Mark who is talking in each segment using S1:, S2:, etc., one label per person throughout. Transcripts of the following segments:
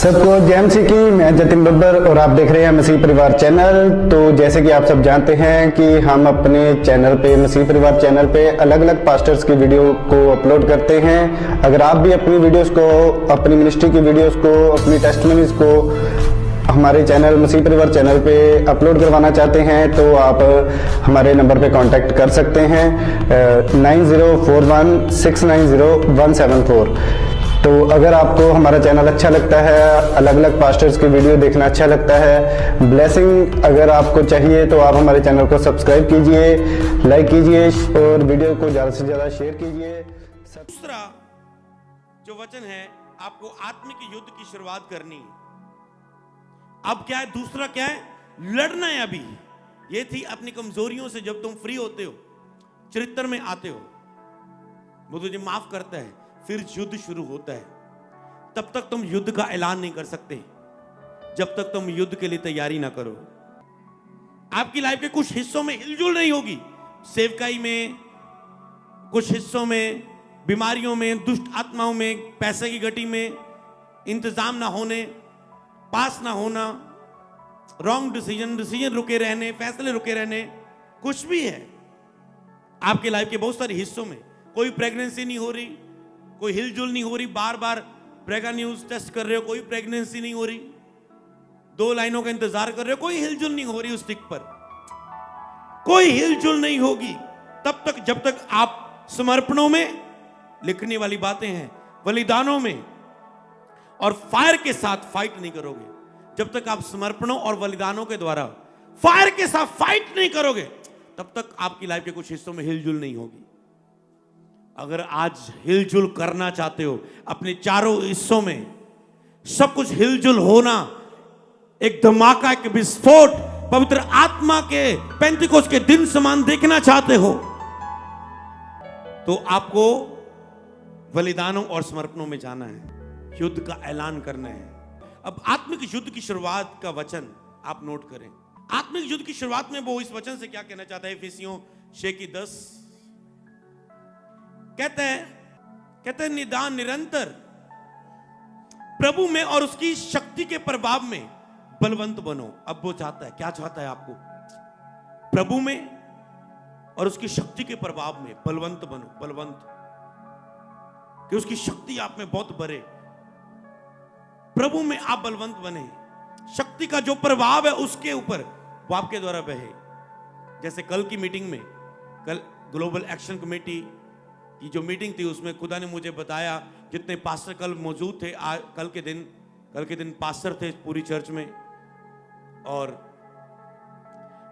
S1: सबको जय मसीह की। मैं जतिन बब्बर और आप देख रहे हैं मसीह परिवार चैनल। तो जैसे कि आप सब जानते हैं कि हम अपने चैनल पे, मसीह परिवार चैनल पे अलग अलग पास्टर्स की वीडियो को अपलोड करते हैं। अगर आप भी अपनी वीडियोस को, अपनी मिनिस्ट्री की वीडियोस को, अपनी टेस्टिमनीज को हमारे चैनल मसीह परिवार चैनल पे अपलोड करवाना चाहते हैं तो आप हमारे नंबर पे कांटेक्ट कर सकते हैं 9041690174। तो अगर आपको हमारा चैनल अच्छा लगता है, अलग अलग पास्टर्स की वीडियो देखना अच्छा लगता है, ब्लेसिंग अगर आपको चाहिए तो आप हमारे चैनल को सब्सक्राइब कीजिए, लाइक कीजिए और वीडियो को ज़्यादा से ज़्यादा शेयर कीजिए।
S2: दूसरा जो वचन है, आपको आत्मिक युद्ध की शुरुआत करनी है। अब क्या है? दूसरा क्या है? लड़ना है। अभी ये थी अपनी कमजोरियों से जब तुम फ्री होते हो, चरित्र में आते हो, वो तुझे माफ करता है, फिर युद्ध शुरू होता है। तब तक तुम युद्ध का ऐलान नहीं कर सकते जब तक तुम युद्ध के लिए तैयारी ना करो। आपकी लाइफ के कुछ हिस्सों में हिलजुल नहीं होगी, सेवकाई में, कुछ हिस्सों में बीमारियों में, दुष्ट आत्माओं में, पैसे की गति में, इंतजाम ना होने, पास ना होना, रॉन्ग डिसीजन रुके रहने, फैसले रुके रहने, कुछ भी है आपके लाइफ के बहुत सारे हिस्सों में। कोई प्रेगनेंसी नहीं हो रही, कोई हिलजुल नहीं हो रही, बार बार प्रेगा न्यूज टेस्ट कर रहे हो, कोई प्रेगनेंसी नहीं हो रही, 2 लाइनों का इंतजार कर रहे हो, कोई हिलजुल नहीं हो रही, उस टिक पर कोई हिलजुल नहीं होगी तब तक जब तक आप समर्पणों में, लिखने वाली बातें हैं, बलिदानों में और फायर के साथ फाइट नहीं करोगे। जब तक आप समर्पणों और बलिदानों के द्वारा फायर के साथ फाइट नहीं करोगे तब तक आपकी लाइफ के कुछ हिस्सों में हिलजुल नहीं होगी। अगर आज हिलजुल करना चाहते हो, अपने चारों हिस्सों में सब कुछ हिलजुल होना, एक धमाका, एक विस्फोट, पवित्र आत्मा के पेंतिकोस्त के दिन समान देखना चाहते हो तो आपको बलिदानों और समर्पणों में जाना है, युद्ध का ऐलान करना है। अब आत्मिक युद्ध की शुरुआत का वचन आप नोट करें। आत्मिक युद्ध की शुरुआत में वो इस वचन से क्या कहना चाहता है? इफिसियों 6:10 कहते हैं निदान निरंतर प्रभु में और उसकी शक्ति के प्रभाव में बलवंत बनो। अब वो चाहता है, क्या चाहता है? आपको प्रभु में और उसकी शक्ति के प्रभाव में बलवंत बनो। बलवंत कि उसकी शक्ति आप में बहुत बढ़े, प्रभु में आप बलवंत बने, शक्ति का जो प्रभाव है उसके ऊपर वो आपके द्वारा बहे। जैसे कल की मीटिंग में, कल ग्लोबल एक्शन कमेटी की जो मीटिंग थी उसमें खुदा ने मुझे बताया, जितने पास्टर कल मौजूद थे, कल के दिन पास्टर थे पूरी चर्च में, और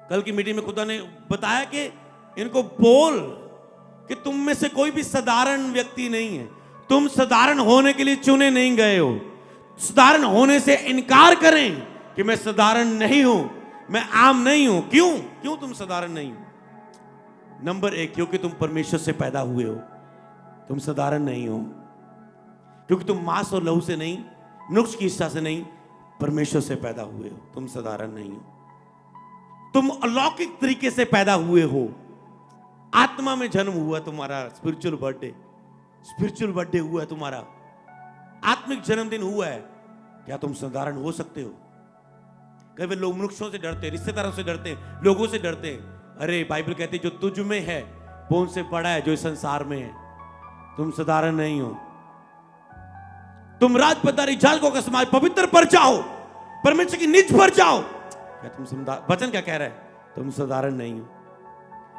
S2: कल की मीटिंग में खुदा ने बताया कि इनको बोल कि तुम में से कोई भी साधारण व्यक्ति नहीं है, तुम साधारण होने के लिए चुने नहीं गए हो। साधारण होने से इनकार करें कि मैं साधारण नहीं हूं, मैं आम नहीं हूं। क्यों तुम साधारण नहीं हो? नंबर 1, क्योंकि तुम परमेश्वर से पैदा हुए हो, तुम साधारण नहीं हो। क्योंकि तुम मांस और लहू से नहीं, मनुष्य की इच्छा से नहीं, परमेश्वर से पैदा हुए हो, तुम साधारण नहीं हो। तुम अलौकिक तरीके से पैदा हुए हो, आत्मा में जन्म हुआ तुम्हारा, स्पिरिचुअल बर्थडे हुआ तुम्हारा, आत्मिक जन्मदिन हुआ है। क्या तुम साधारण हो सकते हो? कई बार लोग मनुष्यों से डरते, रिश्तेदारों से डरते, लोगों से डरते। अरे बाइबल कहती है जो तुझ में है वो उनसे बड़ा है जो इस संसार में है। तुम साधारण नहीं हो। तुम राजपदारी जालकों का समाज पवित्र पर जाओ, परमेश्वर की निज पर जाओ। क्या तुम वचन क्या कह रहा है? तुम साधारण नहीं हो।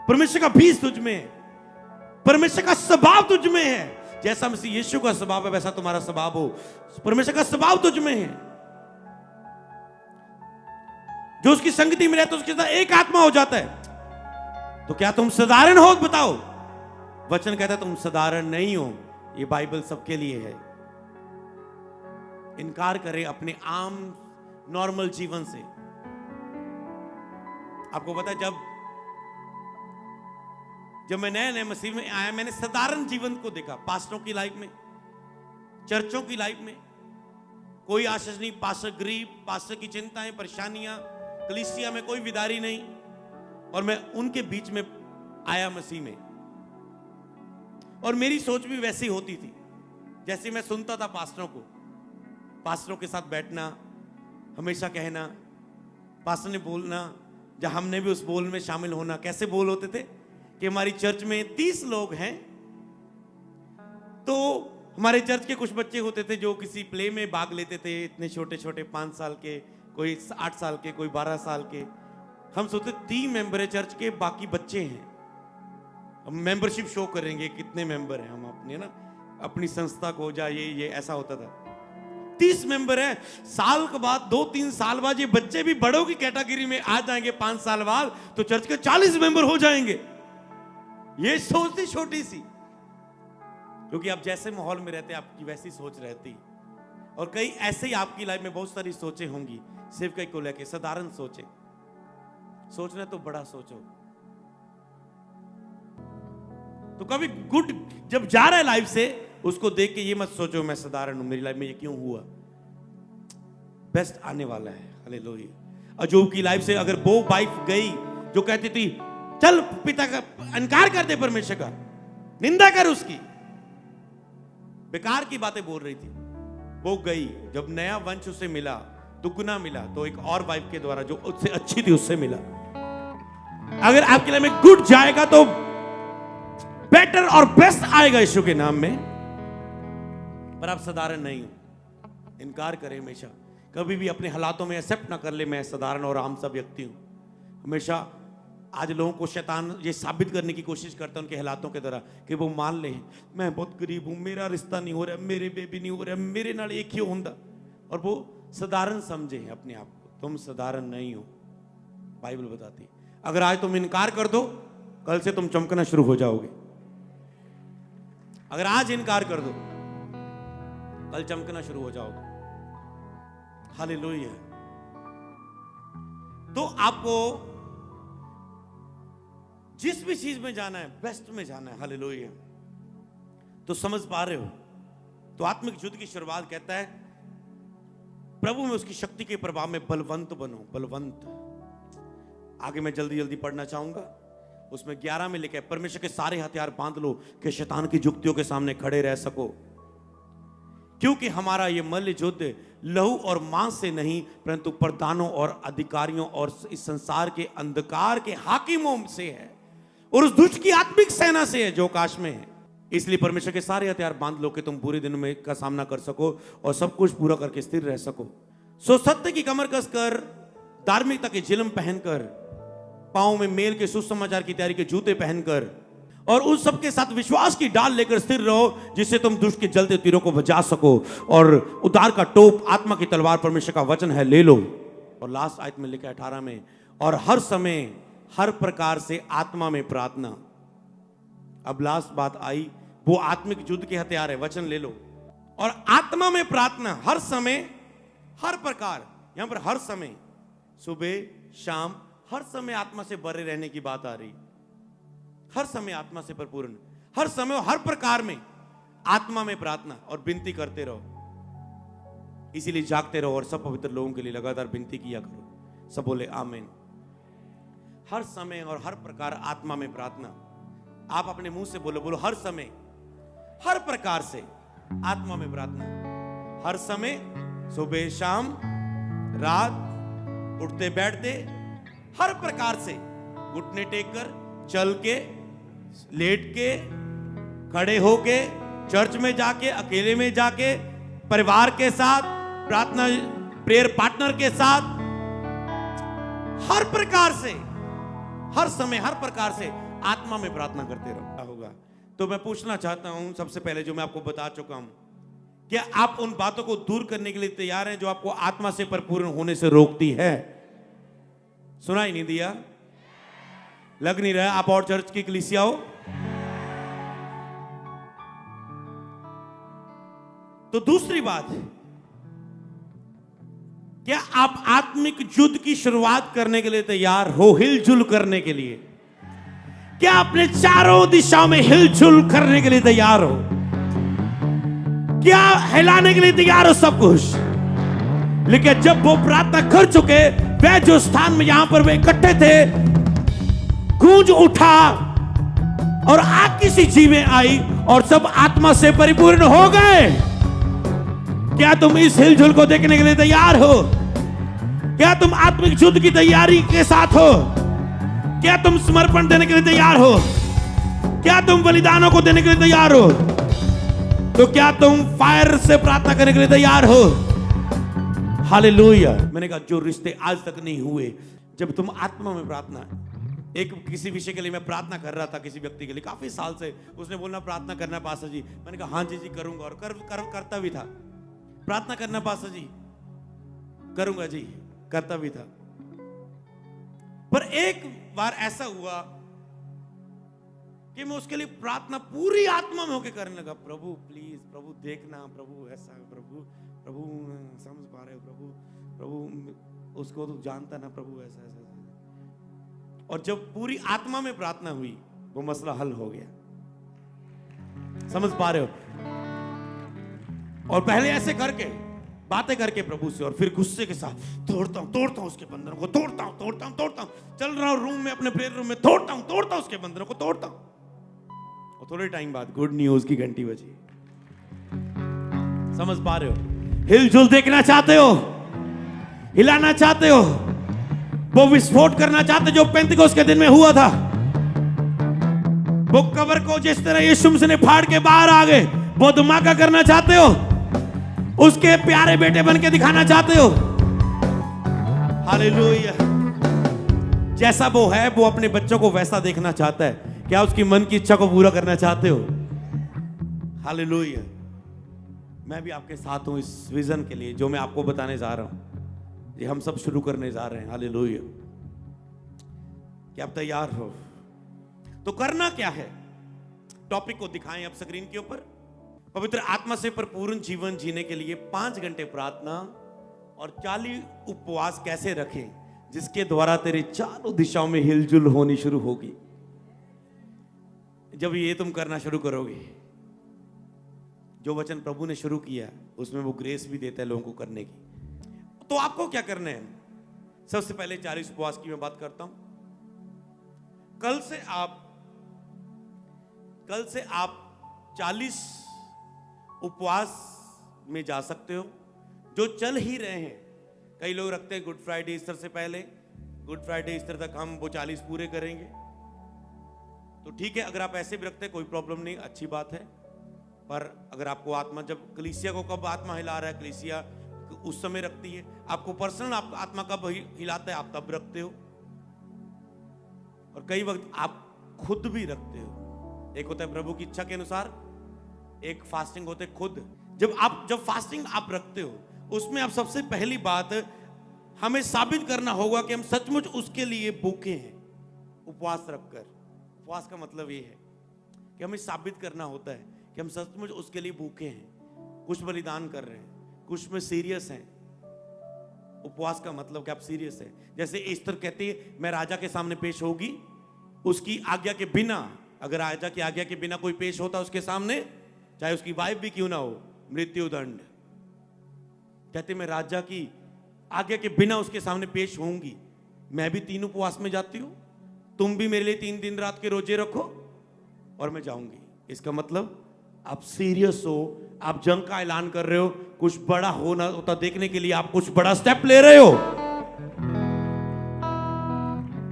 S2: परमेश्वर का बीज तुझ में है, परमेश्वर का स्वभाव तुझ में है। जैसा मसीह यीशु का स्वभाव है वैसा तुम्हारा स्वभाव हो। परमेश्वर का स्वभाव तुझ में है। जो उसकी संगति में रहता है उसके साथ एक आत्मा हो जाता है। तो क्या तुम साधारण हो? बताओ। वचन कहता है तुम साधारण नहीं हो। ये बाइबल सबके लिए है। इनकार करें अपने आम नॉर्मल जीवन से। आपको पता है जब मैं नए मसीह में आया, मैंने साधारण जीवन को देखा। पास्टरों की लाइफ में, चर्चों की लाइफ में कोई आशीष नहीं, पास्टर गरीब, पास्टर की चिंताएं, परेशानियां, कलीसिया में कोई विदारी नहीं। और मैं उनके बीच में आया मसीह में, और मेरी सोच भी वैसी होती थी जैसे मैं सुनता था पास्टरों को। पास्टरों के साथ बैठना, हमेशा कहना, पास्टर ने बोलना, जब हमने भी उस बोल में शामिल होना। कैसे बोल होते थे कि हमारी चर्च में 30 लोग हैं, तो हमारे चर्च के कुछ बच्चे होते थे जो किसी प्ले में भाग लेते थे, इतने छोटे छोटे 5 साल के, कोई 8 साल के, कोई 12 साल के। हम सोचते 3 मेंबर है चर्च के, बाकी बच्चे हैं, हम मेंबरशिप शो करेंगे कितने मेंबर हैं हम अपने ना अपनी संस्था को, ये ऐसा होता था। 30 मेंबर है, साल के बाद 2-3 साल बाद ये बच्चे भी बड़ों की कैटेगरी में आ जाएंगे, 5 साल बाद तो चर्च के 40 मेंबर हो जाएंगे। ये सोच थी छोटी सी, क्योंकि आप जैसे माहौल में रहते आपकी वैसी सोच रहती। और कई ऐसे ही आपकी लाइफ में बहुत सारी सोचें होंगी, सिर्फ कई को लेके साधारण सोचें। सोचना तो बड़ा सोचो। तो कभी गुड जब जा रहा है लाइफ से, उसको देख के ये मत सोचो मैं साधारण हूं, मेरी लाइफ में ये क्यों हुआ। बेस्ट आने वाला है। हालेलुया। अजूब की लाइफ से अगर वो वाइफ गई जो कहती थी चल पिता का इनकार कर दे, परमेश्वर का निंदा कर, उसकी बेकार की बातें बोल रही थी, वो गई, जब नया वंश उसे मिला, दुगना मिला, तो एक और वाइफ के द्वारा जो उससे अच्छी थी उससे मिला। अगर आपके लाइफ में गुड जाएगा तो बेटर और बेस्ट आएगा यीशु के नाम में। पर आप साधारण नहीं हो। इनकार करें हमेशा, कभी भी अपने हालातों में एक्सेप्ट ना कर ले मैं साधारण और आम सा व्यक्ति हूं। हमेशा आज लोगों को शैतान ये साबित करने की कोशिश करता है उनके हालातों के द्वारा कि वो मान ले मैं बहुत गरीब हूं, मेरा रिश्ता नहीं हो रहा, मेरे बेबी नहीं हो रहा, मेरे नाल एक ही होंदा, और वो साधारण समझे अपने आप को। तुम साधारण नहीं हो, बाइबल बताती। अगर आज तुम इनकार कर दो, कल से तुम चमकना शुरू हो जाओगे। अगर आज इनकार कर दो, कल चमकना शुरू हो जाओगे। हालेलुया। तो आपको जिस भी चीज में जाना है, बेस्ट में जाना है। हालेलुया। तो समझ पा रहे हो? तो आत्मिक युद्ध की शुरुआत कहता है प्रभु में उसकी शक्ति के प्रभाव में बलवंत बनो। बलवंत आगे मैं जल्दी जल्दी पढ़ना चाहूंगा। उसमें 11 में लिखा है परमेश्वर के सारे हथियार बांध लो कि शैतान की जुक्तियों के सामने खड़े रह सको, क्योंकि हमारा ये मल्ल युद्ध लहू और मांस से नहीं परंतु प्रधानों और अधिकारियों और इस संसार के अंधकार के हाकिमों से है और उस दुष्ट की आत्मिक सेना से है जो आकाश में है। इसलिए परमेश्वर के सारे हथियार बांध लो कि तुम बुरे दिन में का सामना कर सको और सब कुछ पूरा करके स्थिर रह सको। सो सत्य की कमर कसकर, धार्मिकता के जिल्म पहनकर, पांव में मेल के सुसमाचार की तैयारी के जूते पहनकर और उन सबके साथ विश्वास की डाल लेकर स्थिर रहो, जिससे तुम दुष्ट के जलते तीरों को बचा सको। और उद्धार का टोप आत्मा की तलवार परमेश्वर का वचन है ले लो। और लास्ट आयत में लिखा है 18 में, और हर समय हर प्रकार से आत्मा में प्रार्थना। अब लास्ट बात आई, वो आत्मिक युद्ध के हथियार है, वचन ले लो। और आत्मा में प्रार्थना हर समय हर प्रकार, यहां पर हर समय, सुबह शाम, हर समय आत्मा से भरे रहने की बात आ रही। हर समय आत्मा से परिपूर्ण, हर समय हर प्रकार में आत्मा में प्रार्थना और विनती करते रहो। इसीलिए जागते रहो और सब पवित्र लोगों के लिए लगातार विनती किया करो। सब बोले आमीन। हर समय और हर प्रकार आत्मा में प्रार्थना। आप अपने मुंह से बोलो, बोलो हर समय हर प्रकार से आत्मा में प्रार्थना। हर समय, सुबह शाम रात, उठते बैठते, हर प्रकार से, घुटने टेक कर, चल के, लेट के, खड़े होके, चर्च में जाके, अकेले में जाके, परिवार के साथ, प्रार्थना प्रेयर पार्टनर के साथ, हर प्रकार से, हर समय हर प्रकार से आत्मा में प्रार्थना करते रहो। होगा तो मैं पूछना चाहता हूं सबसे पहले, जो मैं आपको बता चुका हूं, क्या आप उन बातों को दूर करने के लिए तैयार हैं जो आपको आत्मा से परिपूर्ण होने से रोकती है? सुनाई नहीं दिया? लग नहीं रहा आप और चर्च की कलीसिया हो? तो दूसरी बात, क्या आप आत्मिक युद्ध की शुरुआत करने के लिए तैयार हो? हिलजुल करने के लिए? क्या अपने चारों दिशाओं में हिलजुल करने के लिए तैयार हो? क्या हिलाने के लिए तैयार हो सब कुछ? लेकिन जब वो प्रार्थना कर चुके, वह जो स्थान में यहां पर वे इकट्ठे थे, गूंज उठा और आग की सी चीजें आई और सब आत्मा से परिपूर्ण हो गए। क्या तुम इस हिलझुल को देखने के लिए तैयार हो? क्या तुम आत्मिक युद्ध की तैयारी के साथ हो? क्या तुम समर्पण देने के लिए तैयार हो? क्या तुम बलिदानों को देने के लिए तैयार हो? तो क्या तुम फायर से प्रार्थना करने के लिए तैयार हो? हालेलुया। मैंने कहा जो रिश्ते आज तक नहीं हुए, जब तुम आत्मा में प्रार्थना, एक किसी विषय के लिए मैं प्रार्थना कर रहा था, किसी व्यक्ति के लिए काफी साल से, उसने बोलना प्रार्थना करना पास्टर जी। मैंने कहा हाँ जी करूंगा, और करता भी था। प्रार्थना करना पास्टर जी, करूंगा जी, करता भी था। पर एक बार ऐसा हुआ कि मैं उसके लिए प्रार्थना पूरी आत्मा में होकर करने लगा। प्रभु प्लीज, प्रभु देखना, प्रभु ऐसा, प्रभु समझ पा रहे हो, प्रभु उसको तो जानता ना, प्रभु ऐसा ऐसा। और जब पूरी आत्मा में प्रार्थना हुई, वो मसला हल हो गया। समझ पा रहे हो? और पहले ऐसे करके बातें करके प्रभु से, और फिर गुस्से के साथ तोड़ता हूं उसके बंधनों को, तोड़ता हूं, चल रहा हूं रूम में, अपने प्रेयर रूम में, तोड़ता हूं उसके बंधनों को, तोड़ता हूं। और थोड़े टाइम बाद गुड न्यूज की घंटी बजी। समझ पा रहे हो? हिलजुल देखना चाहते हो, हिलाना चाहते हो, वो विस्फोट करना चाहते जो पेंतिकोस्त के दिन में हुआ था। वो कब्र को जिस तरह यीशु मसीह ने फाड़ के बाहर आ गए, वो धमाका करना चाहते हो, उसके प्यारे बेटे बन के दिखाना चाहते हो। हालेलुया। जैसा वो है, वो अपने बच्चों को वैसा देखना चाहता है। क्या उसकी मन की इच्छा को पूरा करना चाहते हो? हालेलुया। मैं भी आपके साथ हूं इस विजन के लिए जो मैं आपको बताने जा रहा हूं। ये हम सब शुरू करने जा रहे हैं। हालेलुया। क्या आप तैयार हो? तो करना क्या है? टॉपिक को दिखाएं अब स्क्रीन के ऊपर। पवित्र आत्मा से परिपूर्ण जीवन जीने के लिए 5 घंटे प्रार्थना और 40 उपवास कैसे रखें, जिसके द्वारा तेरे चारों दिशाओं में हिलजुल होनी शुरू होगी। जब ये तुम करना शुरू करोगे, जो वचन प्रभु ने शुरू किया उसमें वो ग्रेस भी देता है लोगों को करने की। तो आपको क्या करना है? सबसे पहले 40 उपवास की मैं बात करता हूं। कल से आप 40 उपवास में जा सकते हो जो चल ही रहे हैं। कई लोग रखते हैं गुड फ्राइडे ईस्टर से पहले, गुड फ्राइडे ईस्टर तक हम वो 40 पूरे करेंगे। तो ठीक है, अगर आप ऐसे भी रखते हैं कोई प्रॉब्लम नहीं, अच्छी बात है। पर अगर आपको आत्मा, जब कलीसिया को कब आत्मा हिला रहा है, कलीसिया उस समय रखती है। आपको पर्सनल आत्मा कब हिलाता है, आप तब रखते हो। और कई वक्त आप खुद भी रखते हो। एक होता है प्रभु की इच्छा के अनुसार, एक फास्टिंग होते खुद। जब फास्टिंग आप रखते हो, उसमें आप सबसे पहली बात हमें साबित करना होगा कि हम सचमुच उसके लिए भूखे हैं। उपवास रखकर, उपवास का मतलब ये है कि हमें साबित करना होता है कि हम सचमुच उसके लिए भूखे हैं, कुछ बलिदान कर रहे हैं, कुछ में सीरियस हैं। उपवास का मतलब कि आप सीरियस हैं। जैसे एस्तर कहती है मैं राजा के सामने पेश होगी, उसकी आज्ञा के बिना। अगर राजा की आज्ञा के बिना कोई पेश होता उसके सामने, चाहे उसकी वाइफ भी क्यों ना हो, मृत्यु दंड। कहते मैं राजा की आज्ञा के बिना उसके सामने पेश होंगी। मैं भी 3 उपवास में जाती हूं, तुम भी मेरे लिए 3 दिन रात के रोजे रखो और मैं जाऊंगी। इसका मतलब आप सीरियस हो, आप जंग का ऐलान कर रहे हो, कुछ बड़ा होना होता देखने के लिए आप कुछ बड़ा स्टेप ले रहे हो।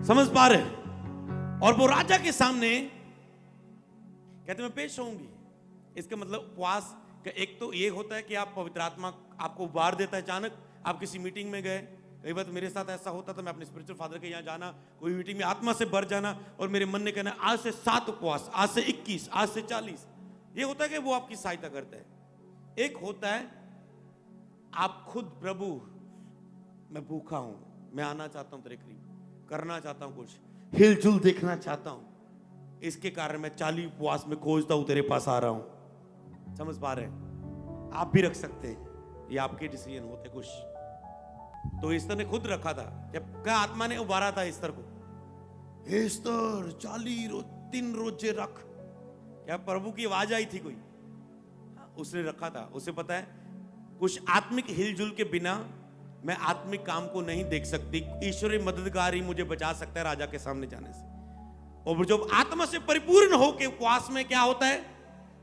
S2: समझ पा रहे? और वो राजा के सामने कहते मैं पेश होंगी। इसका मतलब उपवास का एक तो ये होता है कि आप पवित्र आत्मा आपको उबार देता है। अचानक आप किसी मीटिंग में गए, कई बार मेरे साथ ऐसा होता था, मैं अपने स्पिरिचुअल फादर के यहाँ जाना, कोई मीटिंग में आत्मा से भर जाना, और मेरे मन ने कहना आज से 7 उपवास, आज से 21, आज से 40। ये होता है कि वो आपकी सहायता करता है। एक होता है आप खुद, प्रभु मैं भूखा हूं, मैं आना चाहता हूं तेरे करीब, करना चाहता हूं, कुछ हिलजुल देखना चाहता हूं, इसके कारण मैं 40 उपवास में खोजता हूं, तेरे पास आ रहा हूं। समझ पा रहे हैं? आप भी रख सकते हैं, ये आपके डिसीजन होते कुछ। तो एस्तर ने खुद रखा था, जब का आत्मा ने उबारा था एस्तर को, एस्तर 40 3 रोजे रख। क्या प्रभु की आवाज आई थी कोई? उसने रखा था। उसे पता है कुछ आत्मिक हिलजुल के बिना मैं आत्मिक काम को नहीं देख सकती। ईश्वरीय मददगार ही मुझे बचा सकता है राजा के सामने जाने से। और जब आत्मा से परिपूर्ण हो के उपवास में क्या होता है?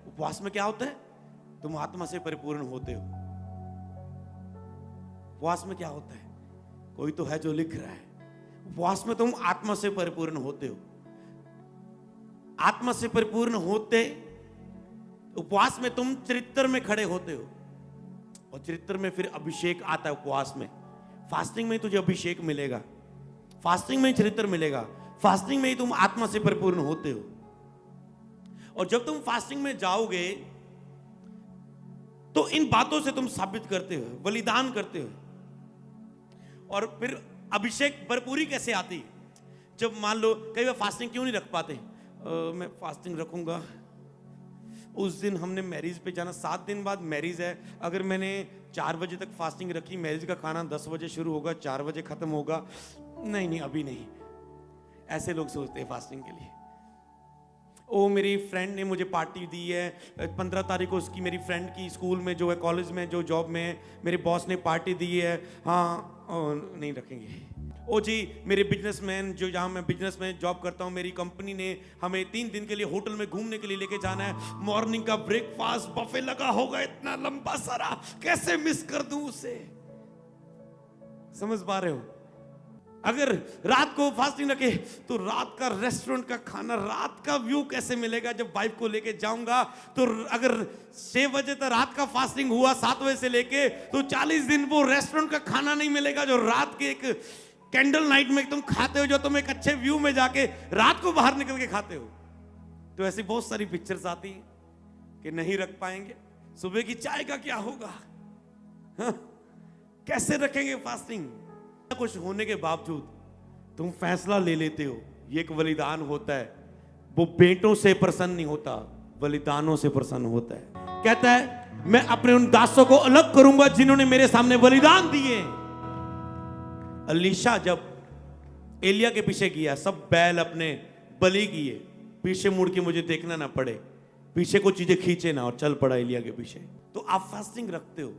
S2: उपवास में क्या होता है? तुम आत्मा से परिपूर्ण होते हो। उपवास में क्या होता है? कोई तो है जो लिख रहा है, उपवास में तुम आत्मा से परिपूर्ण होते हो। आत्मा से परिपूर्ण होते उपवास में तुम चरित्र में खड़े होते हो, और चरित्र में फिर अभिषेक आता है। उपवास में, फास्टिंग में तुझे अभिषेक मिलेगा, फास्टिंग में ही चरित्र मिलेगा, फास्टिंग में ही तुम आत्मा से परिपूर्ण होते हो। और जब तुम फास्टिंग में जाओगे तो इन बातों से तुम साबित करते हो, बलिदान करते हो। और फिर अभिषेक भरपूरी कैसे आती? जब मान लो कई बार फास्टिंग क्यों नहीं रख पाते, मैं फास्टिंग रखूंगा, उस दिन हमने मैरिज पे जाना, 7 दिन बाद मैरिज है, अगर मैंने 4 बजे तक फास्टिंग रखी, मैरिज का खाना 10 बजे शुरू होगा, 4 बजे खत्म होगा, नहीं अभी नहीं। ऐसे लोग सोचते हैं फास्टिंग के लिए। ओ मेरी फ्रेंड ने मुझे पार्टी दी है, 15 तारीख को उसकी, मेरी फ्रेंड की स्कूल में जो है, कॉलेज में जो जॉब में है, मेरे बॉस ने पार्टी दी है, हाँ नहीं रखेंगे। ओ जी मेरे बिजनेसमैन, जो जहाँ मैं बिजनेस में जॉब करता हूँ, मेरी कंपनी ने हमें 3 दिन के लिए होटल में घूमने के लिए लेके जाना है, मॉर्निंग का ब्रेकफास्ट बफे लगा होगा इतना लंबा सारा, कैसे मिस कर दूं उसे? समझ पा रहे हो? अगर रात को फास्टिंग रखे तो रात का रेस्टोरेंट का खाना, रात का व्यू कैसे मिलेगा? जब वाइफ को लेके जाऊंगा तो अगर 6 बजे तक रात का फास्टिंग हुआ, 7 बजे से लेके, तो 40 दिन वो रेस्टोरेंट का खाना नहीं मिलेगा जो रात के एक कैंडल नाइट में तुम खाते हो, जो तुम एक अच्छे व्यू में जाके रात को बाहर निकल के खाते हो। तो ऐसी बहुत सारी पिक्चर्स आती हैं कि नहीं रख पाएंगे। सुबह की चाय का क्या होगा? हाँ? कैसे रखेंगे फास्टिंग? कुछ होने के बावजूद तुम फैसला ले लेते हो, ये एक बलिदान होता है। वो बेटों से प्रसन्न नहीं होता, बलिदानों से प्रसन्न होता है। कहता है मैं अपने उन दासों को अलग करूंगा जिन्होंने मेरे सामने बलिदान दिए। अलीशा जब एलिया के पीछे गया, सब बैल अपने बलि किए, पीछे मुड़ के मुझे देखना ना पड़े, पीछे को चीजें खींचे ना, और चल पड़ा एलिया के पीछे। तो आप फास्टिंग रखते हो,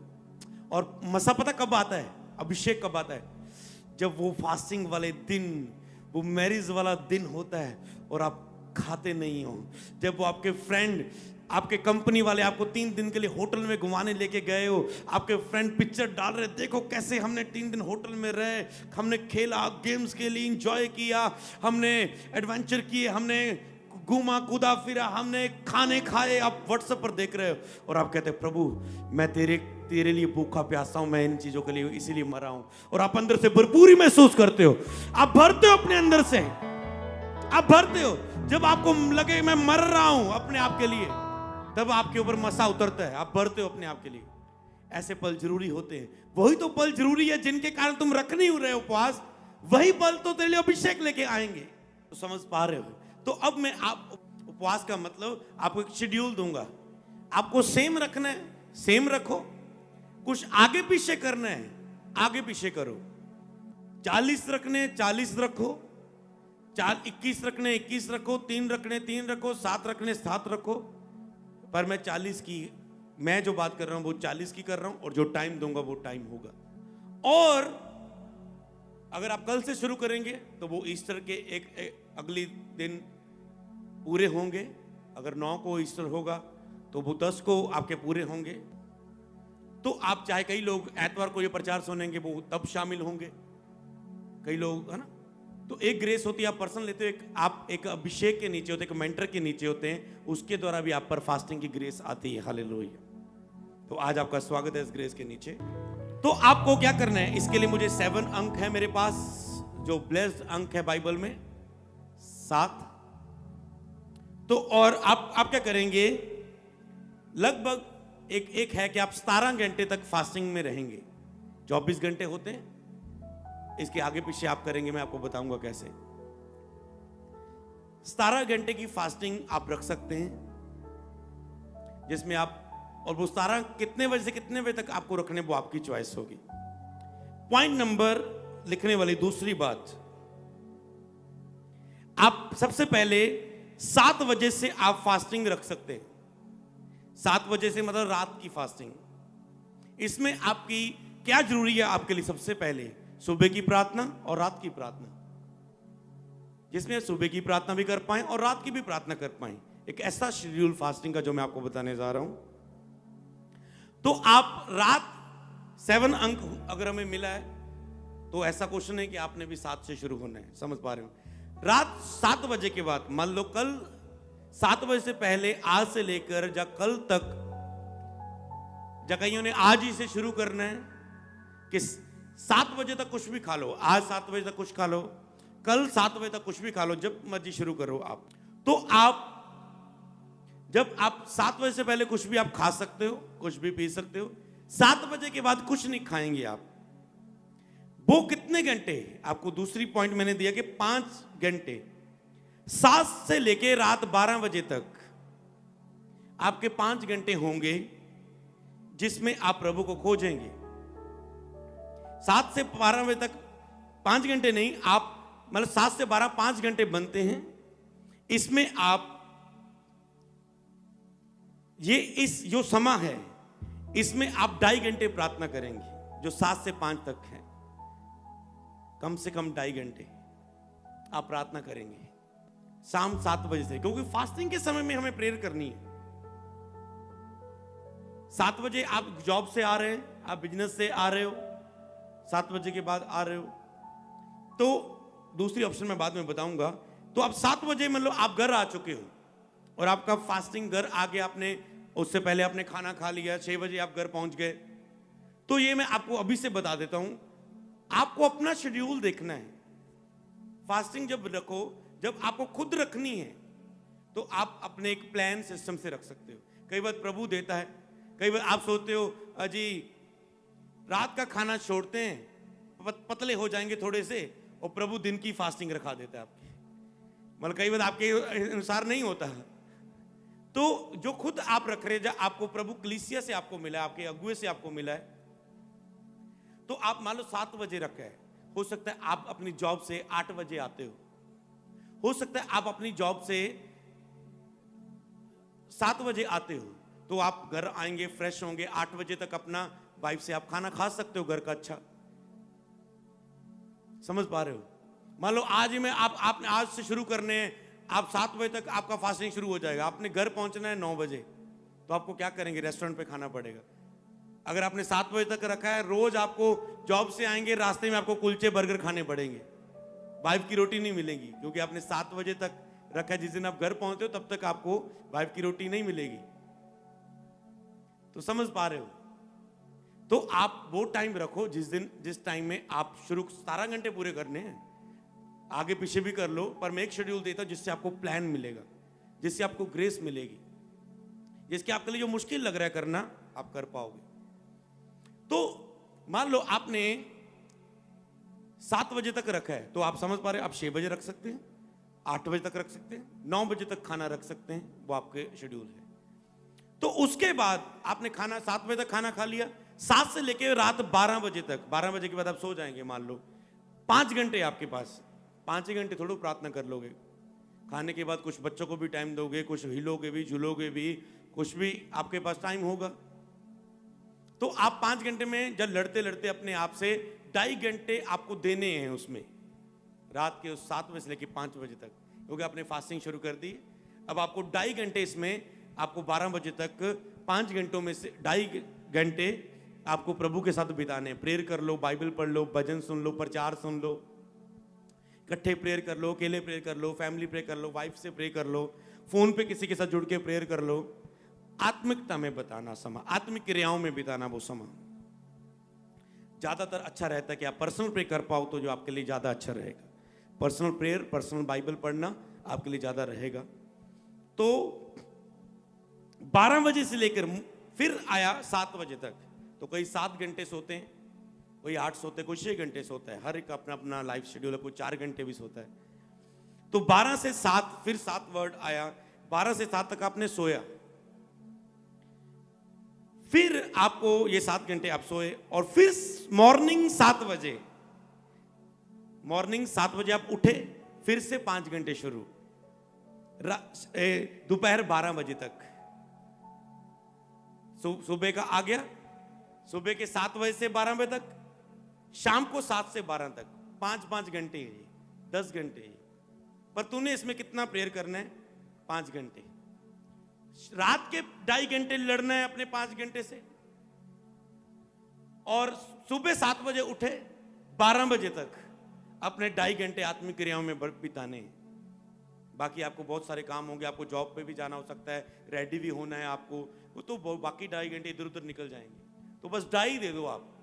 S2: और मसा पता कब आता है? अभिषेक कब आता है? जब वो फास्टिंग वाले दिन, वो मैरिज वाला दिन होता है और आप खाते नहीं हो। जब वो आपके फ्रेंड, आपके कंपनी वाले आपको 3 दिन के लिए होटल में घुमाने लेके गए हो, आपके फ्रेंड पिक्चर डाल रहे, देखो कैसे हमने 3 दिन होटल में रहे, हमने खेला, गेम्स के लिए एंजॉय किया, हमने एडवेंचर किए, हमने घूमा कूदा फिरा, हमने खाने खाए। आप व्हाट्सएप पर देख रहे हो और आप कहते हैं प्रभु मैं तेरे लिए भूखा प्यासा हूं, मैं इन चीजों के लिए इसीलिए मरा हूं। और आप अंदर से भरपूरी महसूस करते हो, आप भरते हो अपने अंदर से, आप भरते हो। जब आपको लगे मैं मर रहा हूं अपने आप के लिए, तब आपके ऊपर मसा उतरता है, आप भरते हो अपने आप के लिए। ऐसे पल जरूरी होते हैं। वही तो पल जरूरी है जिनके कारण तुम रख नहीं रहे हो उपवास, वही पल तो तेरे लिए अभिषेक लेके आएंगे। तो समझ पा रहे हो? तो अब मैं आप उपवास का मतलब आपको एक शेड्यूल दूंगा, आपको सेम रखना है, सेम रखो, कुछ आगे पीछे करना है, आगे पीछे करो। 40 रखने 40 रखो, 21 रखने 21 रखो, 3 रखने 3 रखो, 7 रखने 7 रखो। पर मैं 40 की, मैं जो बात कर रहा हूं वो 40 की कर रहा हूं, और जो टाइम दूंगा वो टाइम होगा। और अगर आप कल से शुरू करेंगे तो वो ईस्टर के एक अगले दिन पूरे होंगे। अगर 9 को ईस्टर होगा तो वो 10 को आपके पूरे होंगे। तो आप चाहे, कई लोग एतवार को ये प्रचार सुनेंगे वो तब शामिल होंगे, कई लोग, है ना। तो एक ग्रेस होती है, आप पर्सन लेते हो, आप एक अभिषेक के नीचे होते, एक मेंटर के नीचे होते हैं, उसके द्वारा भी आप पर फास्टिंग की ग्रेस आती है। हालेलुया। तो आज आपका स्वागत है इस ग्रेस के नीचे। तो आपको क्या करना है? इसके लिए मुझे 7 अंक है मेरे पास, जो ब्लेस्ड अंक है बाइबल में 7। तो और आप क्या करेंगे? लगभग एक है कि आप 17 घंटे तक फास्टिंग में रहेंगे। 24 घंटे होते हैं, इसके आगे पीछे आप करेंगे, मैं आपको बताऊंगा कैसे। 17 घंटे की फास्टिंग आप रख सकते हैं, जिसमें आप, और वो 17 कितने बजे से कितने बजे तक आपको रखने, वो आपकी चॉइस होगी। पॉइंट नंबर लिखने वाली दूसरी बात, आप सबसे पहले 7 बजे से आप फास्टिंग रख सकते हैं। 7 बजे से मतलब रात की फास्टिंग। इसमें आपकी क्या जरूरी है? आपके लिए सबसे पहले सुबह की प्रार्थना और रात की प्रार्थना, जिसमें सुबह की प्रार्थना भी कर पाएं और रात की भी प्रार्थना कर पाएं। एक ऐसा शेड्यूल फास्टिंग का जो मैं आपको बताने जा रहा हूं। तो आप रात 7 अंक अगर हमें मिला है तो ऐसा क्वेश्चन है कि आपने भी 7 से शुरू होना है, समझ पा रहे हो। रात 7 बजे के बाद, मान लो कल 7 बजे से पहले, आज से लेकर या कल तक, या कईयों ने आज ही से शुरू करना है कि 7 बजे तक कुछ भी खा लो, आज 7 बजे तक कुछ खा लो, कल 7 बजे तक कुछ भी खा लो, जब मर्जी शुरू करो आप। तो आप जब आप 7 बजे से पहले कुछ भी आप खा सकते हो, कुछ भी पी सकते हो, 7 बजे के बाद कुछ नहीं खाएंगे आप। वो कितने घंटे, आपको दूसरी पॉइंट मैंने दिया कि 5 घंटे, 7 से लेके रात 12 बजे तक आपके 5 घंटे होंगे जिसमें आप प्रभु को खोजेंगे। 7 से 12 बजे तक 5 घंटे नहीं, आप मतलब 7 से 12 5 घंटे बनते हैं। इसमें आप ये इस जो समय है इसमें आप 2.5 घंटे प्रार्थना करेंगे, जो 7 से 5 तक है। कम से कम 2.5 घंटे आप प्रार्थना करेंगे शाम 7 बजे से, क्योंकि फास्टिंग के समय में हमें प्रेयर करनी है। 7 बजे आप जॉब से आ रहे हैं, आप बिजनेस से आ रहे हो, 7 बजे के बाद आ रहे हो, तो दूसरी ऑप्शन मैं बाद में बताऊंगा। तो आप 7 बजे मतलब आप घर आ चुके हो और आपका फास्टिंग घर आ गया, आपने उससे पहले आपने खाना खा लिया, 6 बजे आप घर पहुंच गए। तो ये मैं आपको अभी से बता देता हूं, आपको अपना शेड्यूल देखना है। फास्टिंग जब रखो, जब आपको खुद रखनी है तो आप अपने एक प्लान सिस्टम से रख सकते हो। कई बार प्रभु देता है, कई बार आप सोचते हो अजी रात का खाना छोड़ते हैं, पतले हो जाएंगे थोड़े से, और प्रभु दिन की फास्टिंग रखा देता है आपकी। मतलब कई बार आपके अनुसार नहीं होता है। तो जो खुद आप रख रहे हैं, आपको प्रभु कलीसिया से आपको मिला है, आपके अगुए से आपको मिला है, तो आप मान लो 7 बजे रखा है, हो सकता है आप अपनी जॉब से 8 बजे आते हो सकता है आप अपनी जॉब से 7 बजे आते हो, तो आप घर आएंगे, फ्रेश होंगे, 8 बजे तक अपना वाइफ से आप खाना खा सकते हो घर का। अच्छा, समझ पा रहे हो। मान लो आज ही में आपने आज से शुरू करने हैं, आप 7 बजे तक आपका फास्टिंग शुरू हो जाएगा, आपने घर पहुंचना है 9 बजे, तो आपको क्या करेंगे, रेस्टोरेंट पे खाना पड़ेगा। अगर आपने 7 बजे तक रखा है, रोज आपको जॉब से आएंगे, रास्ते में आपको कुलचे बर्गर खाने पड़ेंगे, वाइफ की रोटी नहीं मिलेगी, क्योंकि आपने 7 बजे तक रखा है। जिस दिन आप घर पहुंचते हो तब तक आपको वाइफ की रोटी नहीं मिलेगी। तो समझ पा रहे हो। तो आप वो टाइम रखो जिस टाइम में आप शुरू 17 घंटे पूरे करने हैं, आगे पीछे भी कर लो, पर मैं एक शेड्यूल देता हूं जिससे आपको प्लान मिलेगा, जिससे आपको ग्रेस मिलेगी, जिसके आपके लिए जो मुश्किल लग रहा है करना आप कर पाओगे। तो मान लो आपने 7 बजे तक रखा है, तो आप समझ पा रहे हैं, आप 6 बजे रख सकते हैं, 8 बजे तक रख सकते हैं, 9 बजे तक खाना रख सकते हैं, वो आपके शेड्यूल है। तो उसके बाद आपने खाना 7 बजे तक खाना खा लिया, 7 से लेकर रात 12 बजे तक, 12 बजे के बाद आप सो जाएंगे। मान लो 5 घंटे आपके पास, 5 घंटे थोड़ा प्रार्थना कर लोगे, खाने के बाद कुछ बच्चों को भी टाइम दोगे, कुछ हिलोगे भी, झूलोगे भी, कुछ भी आपके पास टाइम होगा। तो आप 5 घंटे में जब लड़ते लड़ते अपने आप से 2.5 घंटे आपको देने हैं उसमें, रात के उस 7 बजे से लेकर 5 बजे तक, क्योंकि आपने फास्टिंग शुरू कर दी। अब आपको 2.5 घंटे इसमें, आपको 12 बजे तक 5 घंटों में से 2.5 घंटे आपको प्रभु के साथ बिताने। प्रेयर कर लो, बाइबल पढ़ लो, भजन सुन लो, प्रचार सुन लो, इकट्ठे प्रेयर कर लो, अकेले प्रेयर कर लो, फैमिली प्रेयर कर लो, वाइफ से प्रेयर कर लो, फोन पे किसी के साथ जुड़ के प्रेयर कर लो। आत्मिकता में बताना समय, आत्मिक क्रियाओं में बिताना वो समय ज्यादातर अच्छा रहता है कि आप पर्सनल प्रेयर कर पाओ, तो जो आपके लिए ज्यादा अच्छा रहेगा। पर्सनल प्रेयर, पर्सनल बाइबल पढ़ना आपके लिए ज्यादा रहेगा। तो 12 बजे से लेकर फिर आया 7 बजे तक, तो कोई 7 घंटे सोते हैं, कोई 8 सोते हैं, कोई 6 घंटे सोता है, हर एक अपना अपना लाइफ शेड्यूल है, कोई 4 घंटे भी सोता है। तो 12 से 7 फिर 7 वर्ड आया, 12 से 7 तक आपने सोया, फिर आपको ये 7 घंटे आप सोए, और फिर मॉर्निंग 7 बजे, मॉर्निंग 7 बजे आप उठे, फिर से 5 घंटे शुरू, दोपहर 12 बजे तक, सुबह का आ गया, सुबह के 7 बजे से 12 बजे तक, शाम को 7 से 12 तक, 5-5 घंटे है, 10 घंटे है। पर तूने इसमें कितना प्रेयर करना है? 5 घंटे। रात के 2.5 घंटे लड़ना है अपने 5 घंटे से, और सुबह 7 बजे उठे 12 बजे तक अपने 2.5 घंटे आत्मिक क्रियाओं में बिताने हैं। बाकी आपको बहुत सारे काम होंगे, आपको जॉब पे भी जाना हो सकता है, रेडी भी होना है आपको, वो तो बाकी 2.5 घंटे इधर उधर निकल जाएंगे, तो बस 2.5 दे दो आप।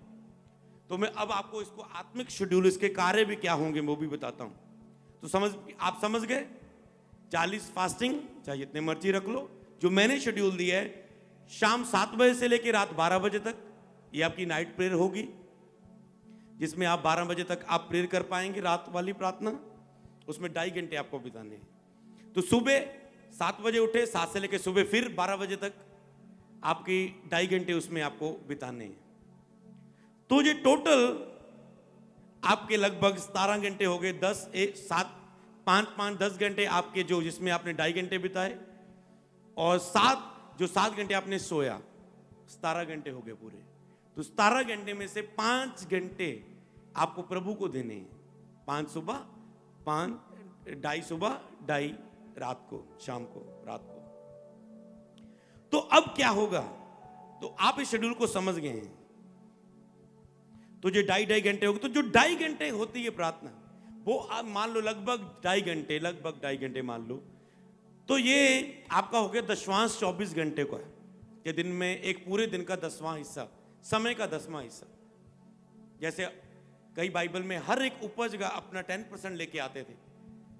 S2: तो मैं अब आपको इसको आत्मिक शेड्यूल, इसके कार्य भी क्या होंगे वो भी बताता हूं। तो आप समझ गए, 40 फास्टिंग चाहे जितने मर्जी रख लो। जो मैंने शेड्यूल दिया है, शाम 7 बजे से लेकर रात 12 बजे तक ये आपकी नाइट प्रेयर होगी, जिसमें आप 12 बजे तक आप प्रेयर कर पाएंगे, रात वाली प्रार्थना। उसमें 2.5 घंटे आपको बिताने हैं। तो सुबह 7 बजे उठे, 7 से लेकर सुबह फिर 12 बजे तक आपकी 2.5 घंटे उसमें आपको बिताने हैं। तो ये टोटल आपके लगभग 17 घंटे हो गए। 10 1 7 5 5 10 घंटे आपके, जो जिसमें आपने 2.5 घंटे बिताए, और 7 घंटे आपने सोया, 17 घंटे हो गए पूरे। तो 17 घंटे में से 5 घंटे आपको प्रभु को देने हैं। 5 सुबह, 5 2.5 सुबह, 2.5 रात को, शाम को, रात को। तो अब क्या होगा, तो आप इस शेड्यूल को समझ गए हैं। तो जो 2.5 घंटे होगी, तो जो 2.5 घंटे होती है प्रार्थना, वो आप मान लो लगभग 2.5 घंटे मान लो, तो ये आपका हो गया दशवांश 24 घंटे का है, कि दिन में एक पूरे दिन का 10वां हिस्सा, समय का 10वां हिस्सा। जैसे कई बाइबल में हर एक उपज का अपना 10% लेके आते थे,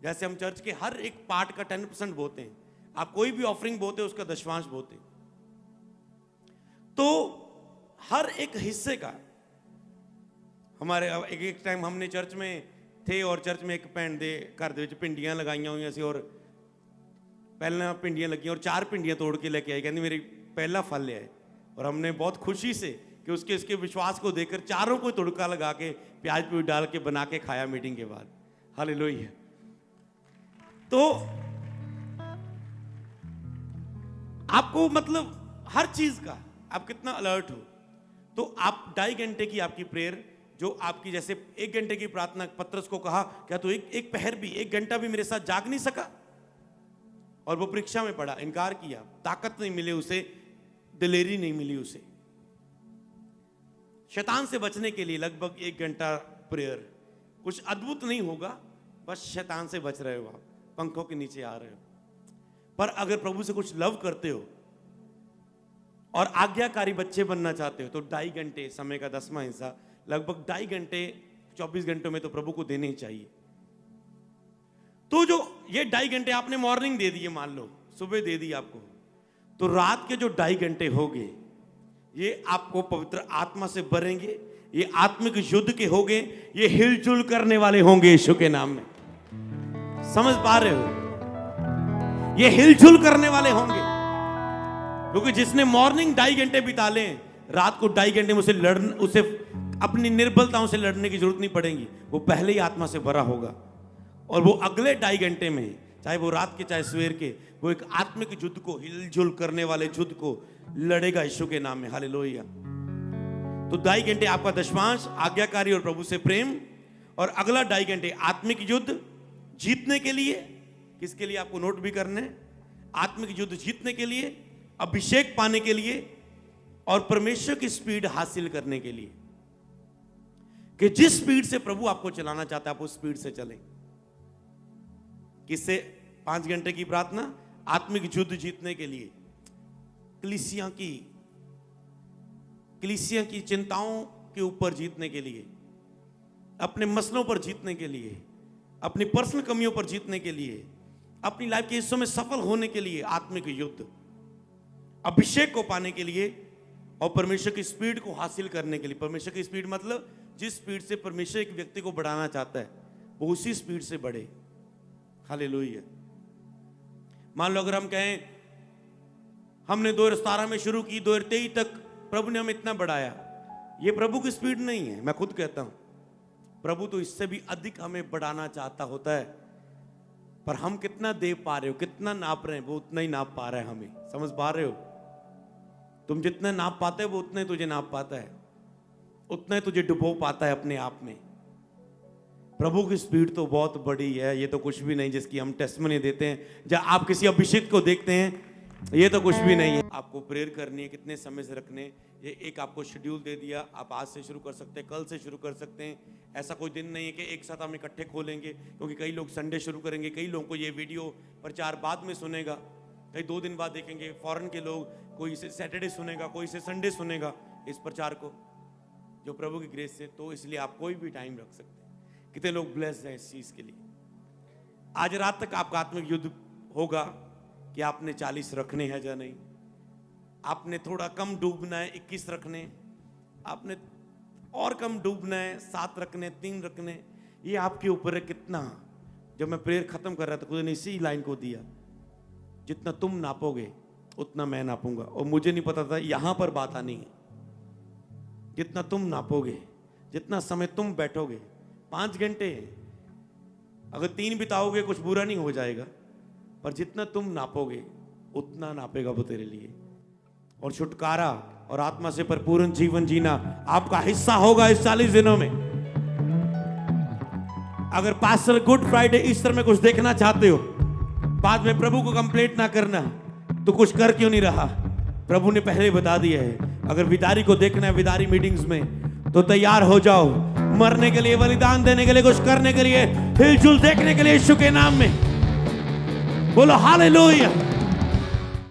S2: जैसे हम चर्च के हर एक पार्ट का 10% बोते हैं। आप कोई भी ऑफरिंग बोते हैं उसका दशवांश बोते। तो हर एक हिस्से का हमारे एक टाइम हमने चर्च में थे, और चर्च में एक भैन दे घर दे पिंडियां लगाई हुई सी, और पहला पिंडियां लगी और 4 पिंडियां तोड़ के लेके आई, कहती मेरी पहला फल ले आए। और हमने बहुत खुशी से कि उसके विश्वास को देखकर चारों को तड़का लगा के प्याज प्यूज डाल के बना के खाया मीटिंग के बाद। हालेलुया। तो आपको मतलब हर चीज का आप कितना अलर्ट हो। तो आप 2.5 घंटे की आपकी प्रेयर, जो आपकी जैसे 1 घंटे की प्रार्थना, पतरस को कहा क्या तो एक पहर भी 1 घंटा भी मेरे साथ जाग नहीं सका, और वो परीक्षा में पड़ा, इनकार किया, ताकत नहीं मिली उसे, दिलेरी नहीं मिली उसे। शैतान से बचने के लिए लगभग 1 घंटा प्रेयर, कुछ अद्भुत नहीं होगा, बस शैतान से बच रहे हो आप, पंखों के नीचे आ रहे हो। पर अगर प्रभु से कुछ लव करते हो और आज्ञाकारी बच्चे बनना चाहते हो, तो 2.5 घंटे समय का 10वां हिस्सा, लगभग 2.5 घंटे 24 घंटों में तो प्रभु को देने ही चाहिए। तो जो ये 2.5 घंटे आपने मॉर्निंग दे दिए, मान लो सुबह दे दी आपको, तो रात के जो 2.5 घंटे होंगे ये आपको पवित्र आत्मा से भरेंगे, ये आत्मिक युद्ध के होंगे, ये हिलजुल करने वाले होंगे यीशु के नाम में। समझ पा रहे हो, ये हिलजुल करने वाले होंगे, क्योंकि जिसने मॉर्निंग 2.5 घंटे बिता ले, रात को 2.5 घंटे में उसे अपनी निर्बलताओं से लड़ने की जरूरत नहीं पड़ेगी, वो पहले ही आत्मा से भरा होगा, और वो अगले 2.5 घंटे में, चाहे वो रात के चाहे सवेर के, वो एक आत्मिक युद्ध को, हिलजुल करने वाले युद्ध को लड़ेगा यीशु के नाम में। हालेलुया। तो 2.5 घंटे आपका दशवांश, आज्ञाकारी और प्रभु से प्रेम, और अगला 2.5 घंटे आत्मिक युद्ध जीतने के लिए। किसके लिए आपको नोट भी करने, आत्मिक युद्ध जीतने के लिए, अभिषेक पाने के लिए, और परमेश्वर की स्पीड हासिल करने के लिए, कि जिस स्पीड से प्रभु आपको चलाना चाहता है आप उस स्पीड से चलें। किससे? 5 घंटे की प्रार्थना आत्मिक युद्ध जीतने के लिए, कलीसिया की चिंताओं के ऊपर जीतने के लिए, अपने मसलों पर जीतने के लिए, अपनी पर्सनल कमियों पर जीतने के लिए, अपनी लाइफ के हिस्सों में सफल होने के लिए, आत्मिक युद्ध, अभिषेक को पाने के लिए, और परमेश्वर की स्पीड को हासिल करने के लिए। परमेश्वर की स्पीड मतलब जिस स्पीड से परमेश्वर एक व्यक्ति को बढ़ाना चाहता है वो उसी स्पीड से बढ़े। हालेलुया। मान लो अगर हम कहें हमने 2017 में शुरू की, 2023 तक प्रभु ने हमें इतना बढ़ाया, ये प्रभु की स्पीड नहीं है। मैं खुद कहता हूं प्रभु तो इससे भी अधिक हमें बढ़ाना चाहता होता है, पर हम कितना दे पा रहे हो, कितना नाप रहे हैं, वो उतना ही नाप पा रहा है हमें। समझ पा रहे हो? तुम जितना नाप पाते हो वो उतना ही तुझे नाप पाता है, उतना ही तुझे डुबो पाता है अपने आप में। प्रभु की स्पीड तो बहुत बड़ी है, ये तो कुछ भी नहीं जिसकी हम टेस्टमनी देते हैं। जब आप किसी अभिषेक को देखते हैं, ये तो कुछ भी नहीं है। आपको प्रेयर करनी है, कितने समय से रखने, ये एक आपको शेड्यूल दे दिया, आप आज से शुरू कर सकते हैं, कल से शुरू कर सकते हैं। ऐसा कोई दिन नहीं है कि एक साथ हम इकट्ठे खोलेंगे, क्योंकि कई लोग संडे शुरू करेंगे, कई लोगों को ये वीडियो प्रचार बाद में सुनेगा, कई 2 दिन बाद देखेंगे। फॉरेन के लोग, कोई इसे सैटरडे सुनेगा, कोई इसे संडे सुनेगा इस प्रचार को, जो प्रभु की ग्रेस से। तो इसलिए आप कोई भी टाइम रख सकते हैं। कितने लोग ब्लेस्ड हैं इस चीज के लिए। आज रात तक आपका आत्मिक युद्ध होगा कि आपने 40 रखने हैं या नहीं, आपने थोड़ा कम डूबना है 21 रखने, आपने और कम डूबना है 7 रखने, 3 रखने, ये आपके ऊपर है कितना। जब मैं प्रेयर खत्म कर रहा था, खुद ने इसी लाइन को दिया, जितना तुम नापोगे उतना मैं नापूंगा। और मुझे नहीं पता था यहां पर बात आनी है। जितना तुम नापोगे, जितना समय तुम बैठोगे, 5 घंटे अगर 3 बिताओगे कुछ बुरा नहीं हो जाएगा, पर जितना तुम नापोगे उतना नापेगा वो तेरे लिए। और छुटकारा और आत्मा से भरपूर जीवन जीना आपका हिस्सा होगा इस 40 दिनों में। अगर पास्टर गुड फ्राइडे ईस्टर में कुछ देखना चाहते हो, बाद में प्रभु को कंप्लेंट ना करना तो कुछ कर क्यों नहीं रहा। प्रभु ने पहले बता दिया है, अगर विदारी को देखना है विदारी मीटिंग्स में, तो तैयार हो जाओ मरने के लिए, बलिदान देने के लिए, कुछ करने के लिए, हिलजुल देखने के लिए यीशु के नाम में। बोलो हालेलुया।